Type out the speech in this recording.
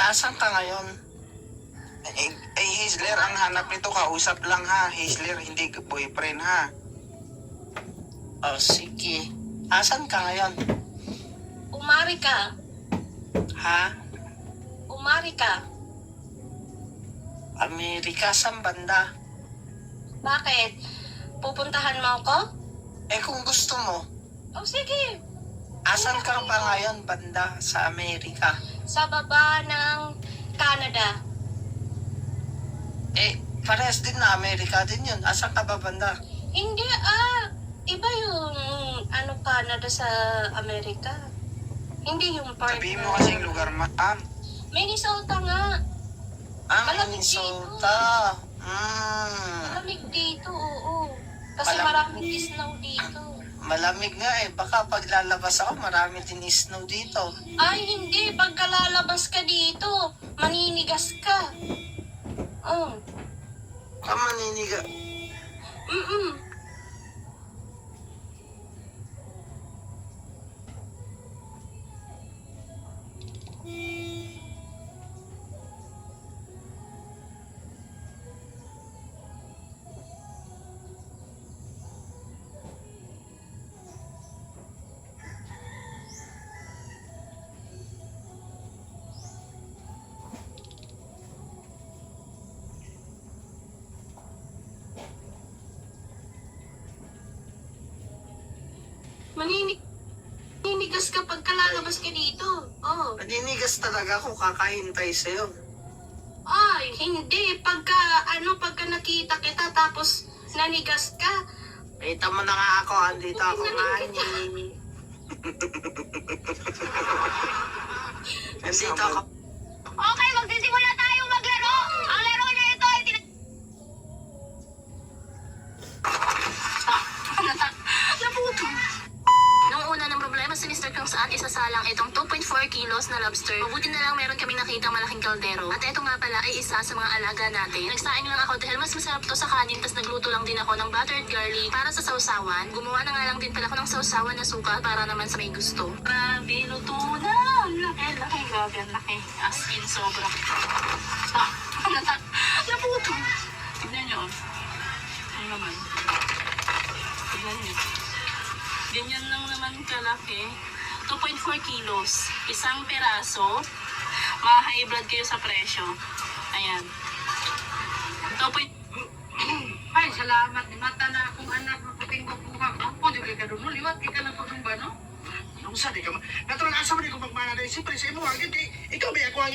Asan ka ngayon? Hazel, ang hanap nito, kausap lang ha. Hazel, hindi boyfriend ha. Oh, sige. Asan ka ngayon? Umari ka. Ha? Umari ka. Amerika, saan banda? Bakit? Pupuntahan mo ako? Kung gusto mo, Oh, sige. asan ka ba ngayon banda sa Amerika? Sa baba ng Canada. Parehas din na Amerika din yun. Asan ka ba banda? Hindi iba yung Canada sa Amerika. Hindi yung part Sabihin na... mo kasing lugar, ma'am. Minnesota nga. Malamig Minnesota. Malamig dito, oo. Kasi Malamig. maraming snow dito. Malamig nga baka pag lalabas ako, marami din snow dito. Ay, hindi. Pagka lalabas ka dito, maninigas ka. Oh. Maniniga. Mm-mm. Maninigas ka pagka lalabas ka dito. Oh. Maninigas talaga ako, kakahintay sa'yo. Ay, hindi. Pagka nakita kita tapos nanigas ka. Kita mo na nga ako, andito ako Tingnan kita. ngani. Andito ako. Okay, magsisimula tayong maglaro. Ang laro na ito ay Naputo. Nung una ng problema si Mr. kung saan isasalang itong 2.4 kilos na lobster. Mabuti na lang meron kaming nakita malaking kaldero. At ito nga pala ay isa sa mga alaga natin. Nagsaing lang ako dahil mas masarap to sa kanin, tas nagluto lang din ako ng buttered garlic para sa sausawan. Gumawa na nga lang din pala ako ng sausawan na suka para naman sa may gusto. Grabe, luto na. Ang laki, grabe, ang laki. As in, sobra. Naputo. Tignan nyo. Ano naman? Tignan nyo. Ganyan lang naman kalaki. 2.4 kilos. Isang peraso. Ma-high blood kayo sa presyo. Ayan. 2. Ay, salamat. Mata na akong anak na puting babuha ko. Pwede ka doon. Liwat ka ng pagbumba, no? Nung sabi ka, natural asa mo rin kung magmana dahil siyempre sa imo, ikaw may ako ang